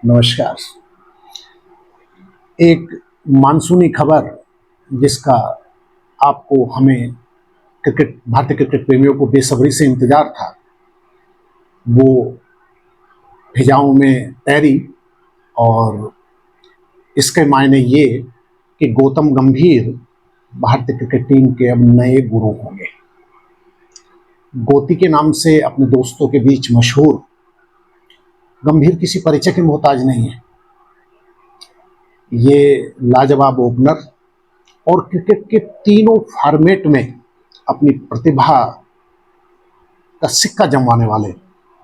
नमस्कार। एक मानसूनी खबर जिसका आपको हमें भारतीय क्रिकेट प्रेमियों को बेसब्री से इंतजार था, वो फिजाओं में तैरी और इसके मायने ये कि गौतम गंभीर भारतीय क्रिकेट टीम के अब नए गुरु होंगे। गोती के नाम से अपने दोस्तों के बीच मशहूर गंभीर किसी परिचय के मोहताज नहीं है। ये लाजवाब ओपनर और क्रिकेट के तीनों फॉर्मेट में अपनी प्रतिभा का सिक्का जमवाने वाले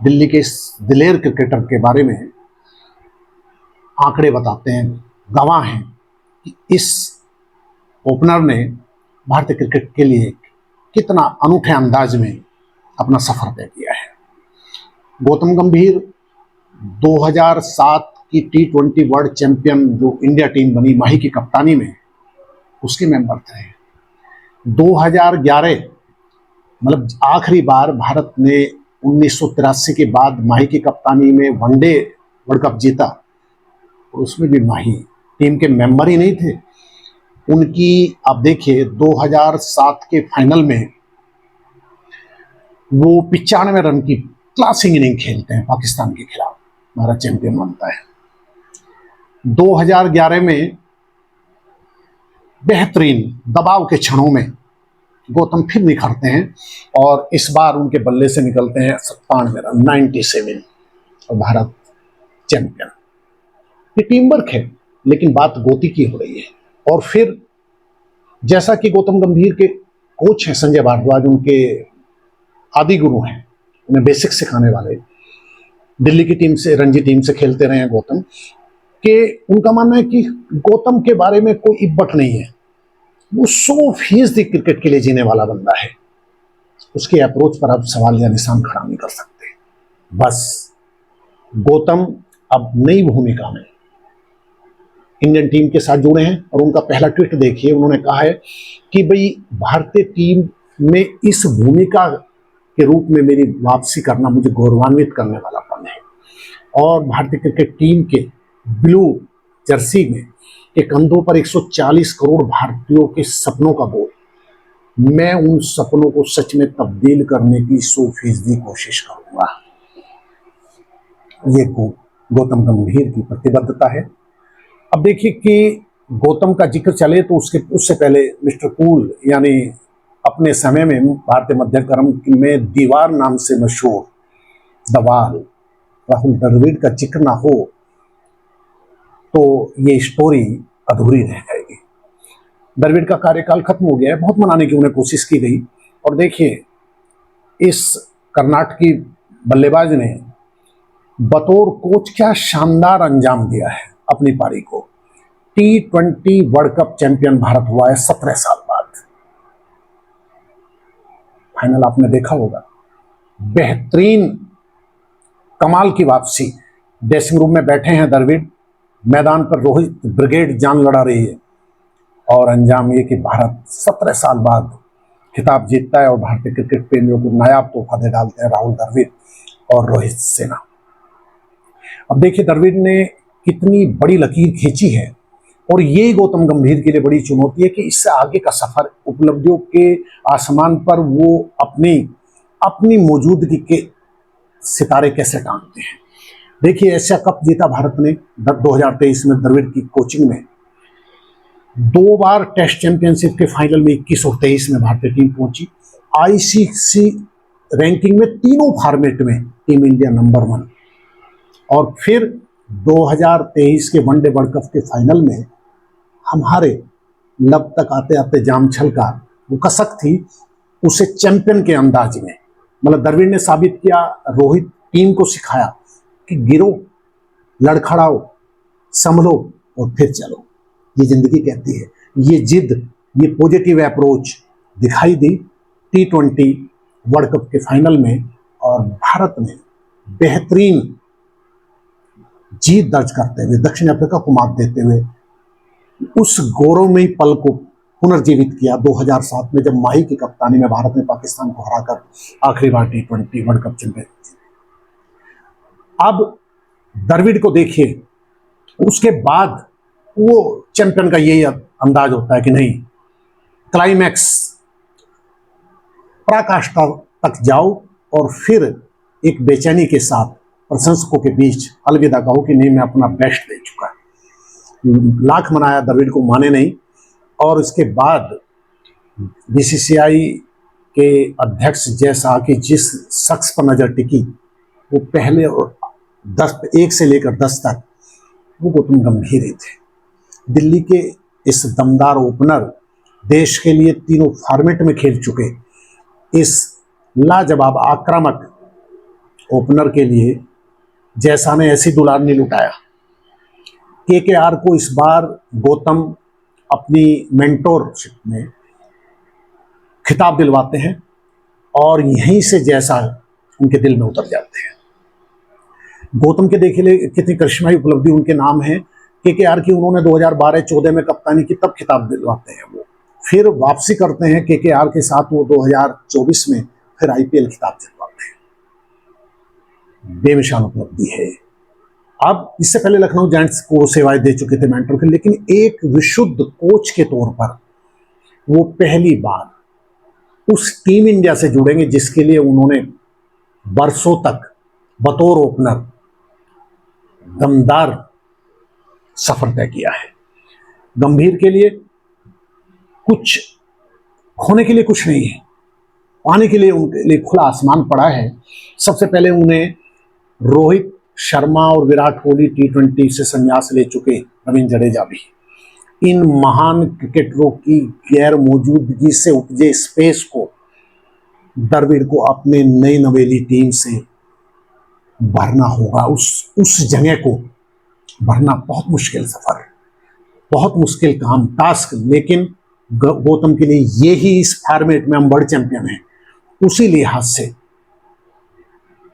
दिल्ली के इस दिलेर क्रिकेटर के बारे में आंकड़े बताते हैं, गवाह हैं कि इस ओपनर ने भारतीय क्रिकेट के लिए कितना अनूठे अंदाज में अपना सफर तय किया है। गौतम गंभीर 2007 की T20 वर्ल्ड चैंपियन जो इंडिया टीम बनी माही की कप्तानी में, उसके मेंबर थे। 2011 मतलब आखिरी बार भारत ने 1983 के बाद माही की कप्तानी में वनडे वर्ल्ड कप जीता, और उसमें भी माही टीम के मेंबर ही नहीं थे। उनकी आप देखिए 2007 के फाइनल में वो 95 रन की क्लासिंग इनिंग खेलते हैं पाकिस्तान के खिलाफ, भारत चैंपियन बनता है। 2011 में बेहतरीन दबाव के क्षणों में गौतम फिर निखरते हैं और इस बार उनके बल्ले से निकलते हैं 97 रन, 97, और भारत चैंपियन। ये टीम वर्क है, लेकिन बात गोती की हो रही है। और फिर जैसा कि गौतम गंभीर के कोच हैं संजय भारद्वाज, उनके आदि गुरु हैं, उन्हें बेसिक सिखाने वाले, दिल्ली की टीम से, रणजी टीम से खेलते रहे हैं गौतम के। उनका मानना है कि गौतम के बारे में कोई इब्बट नहीं है, वो 100% क्रिकेट के लिए जीने वाला बंदा है। उसके अप्रोच पर आप सवाल या निशान खड़ा नहीं कर सकते। बस गौतम अब नई भूमिका में इंडियन टीम के साथ जुड़े हैं और उनका पहला ट्वीट देखिए। उन्होंने कहा है कि भाई भारतीय टीम में इस भूमिका के रूप में मेरी वापसी करना मुझे गौरवान्वित करने वाला पल है, और भारतीय क्रिकेट टीम के ब्लू जर्सी में के कंधों पर 140 करोड़ भारतीयों के सपनों का बोझ, मैं उन सपनों को सच में तब्दील करने की 100% कोशिश करूंगा। ये गौतम गंभीर की प्रतिबद्धता है। अब देखिए कि गौतम का जिक्र चले तो उससे पहले मिस्टर कूल, यानी अपने समय में भारतीय मध्यक्रम में दीवार नाम से मशहूर दवाल राहुल द्रविड़ का जिक्र ना हो तो ये स्टोरी अधूरी रह जाएगी। द्रविड़ का कार्यकाल खत्म हो गया है, बहुत मनाने की उन्हें कोशिश की गई, और देखिए इस कर्नाटकी बल्लेबाज ने बतौर कोच क्या शानदार अंजाम दिया है अपनी पारी को। T20 world cup champion Bharat हुआ है 17 साल बाद। फाइनल आपने देखा होगा, बेहतरीन कमाल की वापसी। ड्रेसिंग रूम में बैठे हैं द्रविड़, मैदान पर रोहित ब्रिगेड जान लड़ा रही है, और अंजाम ये कि भारत 17 साल बाद खिताब जीतता है और भारतीय क्रिकेट प्रेमियों को नायाब तोहफा दे डालते हैं राहुल द्रविड़ और रोहित सेना। अब देखिए द्रविड़ ने कितनी बड़ी लकीर खींची है, और ये गौतम गंभीर के लिए बड़ी चुनौती है कि इससे आगे का सफर, उपलब्धियों के आसमान पर वो अपनी मौजूदगी के सितारे कैसे टांगते हैं। देखिए एशिया कप जीता भारत ने 2023 में द्रविड़ की कोचिंग में। 2 बार टेस्ट चैंपियनशिप के फाइनल में 21 और 23 में भारतीय टीम पहुंची। ICC रैंकिंग में तीनों फॉर्मेट में टीम इंडिया नंबर 1। और फिर 2023 के वनडे वर्ल्ड कप के फाइनल में हमारे लब तक आते आते जाम छलका, वो कसक थी, उसे चैंपियन के अंदाज में। मतलब द्रविड़ ने साबित किया, रोहित टीम को सिखाया कि गिरो, लड़खड़ाओ, संभलो और फिर चलो। ये जिंदगी कहती है। ये जिद, ये पॉजिटिव अप्रोच दिखाई दी T20 वर्ल्ड कप के फाइनल में, और भारत ने बेहतरीन जीत दर्ज करते हुए, दक्षिण अफ्रीका को मात देते हुए उस गौरवमयी पल को पुनर्जीवित किया 2007 में, जब माही की कप्तानी में भारत ने पाकिस्तान को हराकर आखिरी बार T20 वर्ल्ड कप चैंपियन। अब द्रविड़ को देखिए, उसके बाद वो चैंपियन का यही अंदाज होता है कि नहीं, क्लाइमैक्स पराकाष्ठा तक जाओ और फिर एक बेचैनी के साथ प्रशंसकों के बीच अलविदा कहो कि नहीं, मैं अपना बेस्ट दे चुका। लाख मनाया, द्रविड़ को माने नहीं। और इसके बाद बीसीसीआई के अध्यक्ष जैसा कि जिस शख्स पर नजर टिकी वो पहले 1 से लेकर 10 तक वो गौतम गंभीर ही थे। दिल्ली के इस दमदार ओपनर, देश के लिए तीनों फॉर्मेट में खेल चुके इस लाजवाब आक्रामक ओपनर के लिए जैसा ने ऐसी दुलार नहीं लुटाया। केकेआर को इस बार गौतम अपनी मेंटोरशिप में खिताब दिलवाते हैं और यहीं से जैसा उनके दिल में उतर जाते हैं। गौतम के देखिए कितनी करिश्माई उपलब्धि उनके नाम है। केकेआर की उन्होंने 2012-14 में कप्तानी की, तब खिताब दिलवाते हैं वो। फिर वापसी करते हैं केकेआर के साथ वो 2024 में, फिर आईपीएल खिताब दिलवाते हैं। बेमिसाल उपलब्धि है। अब इससे पहले लखनऊ जायंट्स को सेवाएं दे चुके थे मेंटर के, लेकिन एक विशुद्ध कोच के तौर पर वो पहली बार उस टीम इंडिया से जुड़ेंगे जिसके लिए उन्होंने बरसों तक बतौर ओपनर दमदार सफर तय किया है। गंभीर के लिए कुछ खोने के लिए कुछ नहीं है, पाने के लिए उनके लिए खुला आसमान पड़ा है। सबसे पहले उन्हें रोहित शर्मा और विराट कोहली T20 से संन्यास ले चुके, रवींद्र जडेजा भी, इन महान क्रिकेटरों की गैर मौजूदगी से उपजे स्पेस को द्रविड़ को अपने नई नवेली टीम से भरना होगा। उस जगह को भरना बहुत मुश्किल सफर, बहुत मुश्किल काम, टास्क, लेकिन गौतम के लिए ये ही इस फॉर्मेट में हम वर्ल्ड चैंपियन हैं। उसी लिहाज से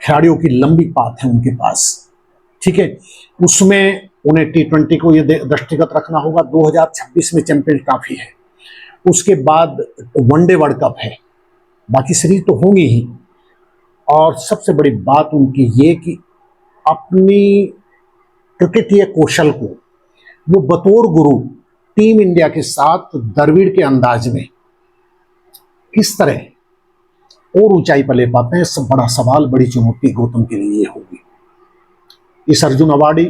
खिलाड़ियों की लंबी पाथ है उनके पास, ठीक है। उसमें उन्हें T20 को ये दृष्टिगत रखना होगा। 2026 में चैंपियन ट्रॉफी है, उसके बाद वनडे वर्ल्ड कप है, बाकी सीरीज तो होंगी ही। और सबसे बड़ी बात उनकी ये कि अपनी क्रिकेटीय कौशल को वो बतौर गुरु टीम इंडिया के साथ द्रविड़ के अंदाज में किस तरह और ऊंचाई पर ले पाते हैं। सब बड़ा सवाल, बड़ी चुनौती गौतम के लिए होगी। इस अर्जुन अवार्डी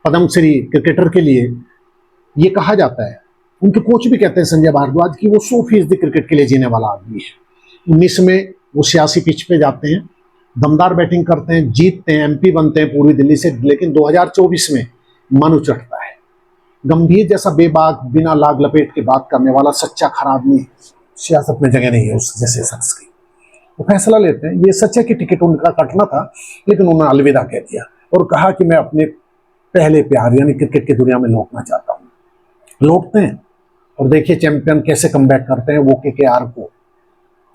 पद्मश्री क्रिकेटर के लिए ये कहा जाता है, उनके कोच भी कहते हैं संजय भारद्वाज की वो 100% क्रिकेट के लिए जीने वाला आदमी है। 19 में वो 86 पिच पे जाते हैं, दमदार बैटिंग करते हैं, जीतते हैं, MP बनते हैं पूर्वी दिल्ली से, लेकिन 2024 में मन उचटता है। गंभीर जैसा बेबाक, बिना लाग लपेट के बात करने वाला सच्चा खरा आदमी सियासत में जगह नहीं है उस जैसे शख्स की। वो फैसला लेते हैं, ये सच है कि टिकट उनका कटना था, लेकिन उन्होंने अलविदा कह दिया और कहा कि मैं अपने पहले प्यार यानी क्रिकेट की दुनिया में लौटना चाहता हूँ। लौटते हैं और देखिए चैंपियन कैसे कमबैक करते हैं। वो केकेआर को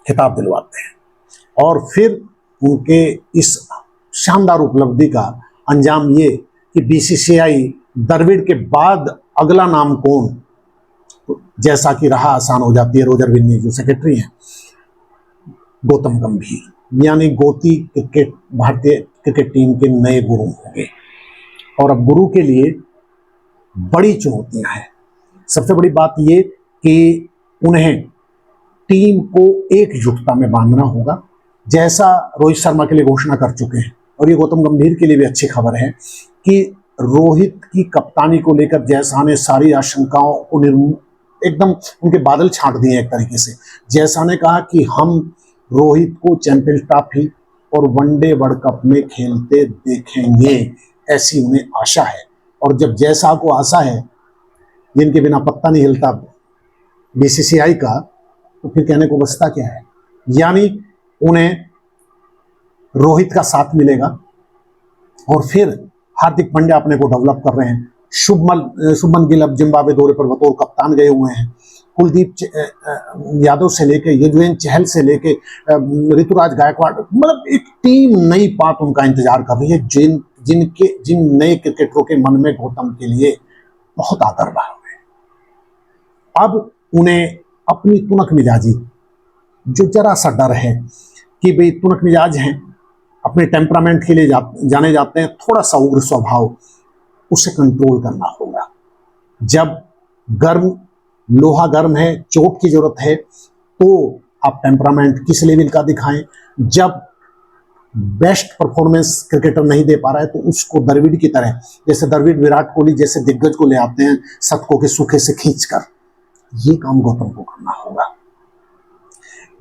खिताब दिलवाते हैं और फिर उनके इस शानदार उपलब्धि का अंजाम ये कि बीसीसीआई द्रविड़ के बाद अगला नाम कौन, तो जैसा कि रहा आसान हो जाती है। रोजर विन्नी जो सेक्रेटरी हैं, गौतम गंभीर यानी गोती क्रिकेट, भारतीय क्रिकेट टीम के नए गुरु होंगे। और अब गुरु के लिए बड़ी चुनौतियां हैं। सबसे बड़ी बात ये कि उन्हें टीम को एकजुटता में बांधना होगा, जैसा रोहित शर्मा के लिए घोषणा कर चुके हैं। और ये गौतम गंभीर के लिए भी अच्छी खबर है कि रोहित की कप्तानी को लेकर जैसा ने सारी आशंकाओं को एकदम उनके बादल छांट दिए एक तरीके से। जैसा ने कहा कि हम रोहित को चैंपियंस ट्रॉफी और वनडे वर्ल्ड कप में खेलते देखेंगे, ऐसी उन्हें आशा है। और जब जैसा को आशा है, जिनके बिना पत्ता नहीं हिलता बीसीसीआई का, तो फिर कहने को बचता क्या है। यानी उन्हें रोहित का साथ मिलेगा और फिर हार्दिक पांड्या अपने को डेवलप कर रहे हैं। शुभमन गिल अब जिम्बाब्वे दौरे पर बतौर कप्तान गए हुए हैं। कुलदीप यादव से लेके युजवेंद्र चहल से लेके ऋतुराज गायकवाड़, मतलब एक टीम नई पात उनका इंतजार कर रही है। जिन नए क्रिकेटरों के मन में गौतम के लिए बहुत आदर भाव है। अब उन्हें अपनी तुनक मिजाजी, जो जरा सा डर है कि भाई तुनक मिजाज हैं, अपने टेम्परामेंट के लिए जाने जाते हैं, थोड़ा सा उग्र स्वभाव, उसे कंट्रोल करना होगा। जब लोहा गर्म है, चोट की जरूरत है, तो आप टेम्परामेंट किस लेवल का दिखाएं। जब बेस्ट परफॉर्मेंस क्रिकेटर नहीं दे पा रहा है तो उसको द्रविड़ की तरह, जैसे द्रविड़ विराट कोहली जैसे दिग्गज को ले आते हैं शतकों के सूखे से खींचकर, ये काम गौतम को करना होगा।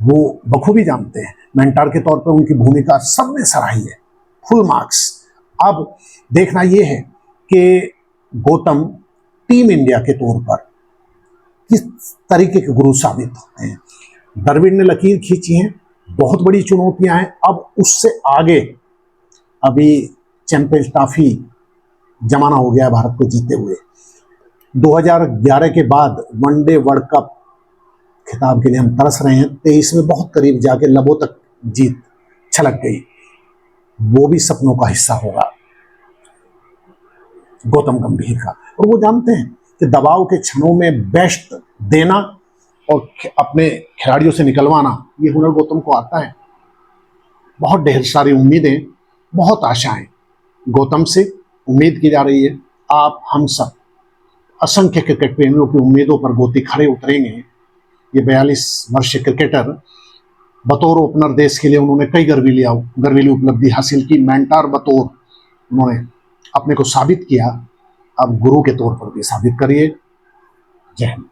वो बखूबी जानते हैं, मेंटर के तौर पर उनकी भूमिका सबने सराही है, फुल मार्क्स। अब देखना यह है कि गौतम टीम इंडिया के तौर पर किस तरीके के गुरु साबित होते हैं। द्रविड़ ने लकीर खींची है, बहुत बड़ी चुनौतियां हैं। अब उससे आगे अभी चैंपियंस ट्रॉफी जमाना हो गया भारत को जीते हुए। 2011 के बाद वनडे वर्ल्ड कप खिताब के लिए हम तरस रहे हैं। 23 में बहुत करीब जाके लबों तक जीत छलक गई, वो भी सपनों का हिस्सा होगा गौतम गंभीर का। और वो जानते हैं कि दबाव के क्षणों में बेस्ट देना और अपने खिलाड़ियों से निकलवाना, ये हुनर गौतम को आता है। बहुत ढेर सारी उम्मीदें, बहुत आशाएं गौतम से उम्मीद की जा रही है। आप हम सब असंख्य क्रिकेट प्रेमियों की उम्मीदों पर गोती खड़े उतरेंगे। ये 42 वर्षीय क्रिकेटर बतौर ओपनर देश के लिए उन्होंने कई गर्वीली उपलब्धि हासिल की। मेंटर बतौर उन्होंने अपने को साबित किया, अब गुरु के तौर पर भी साबित करिए। जय हिंद।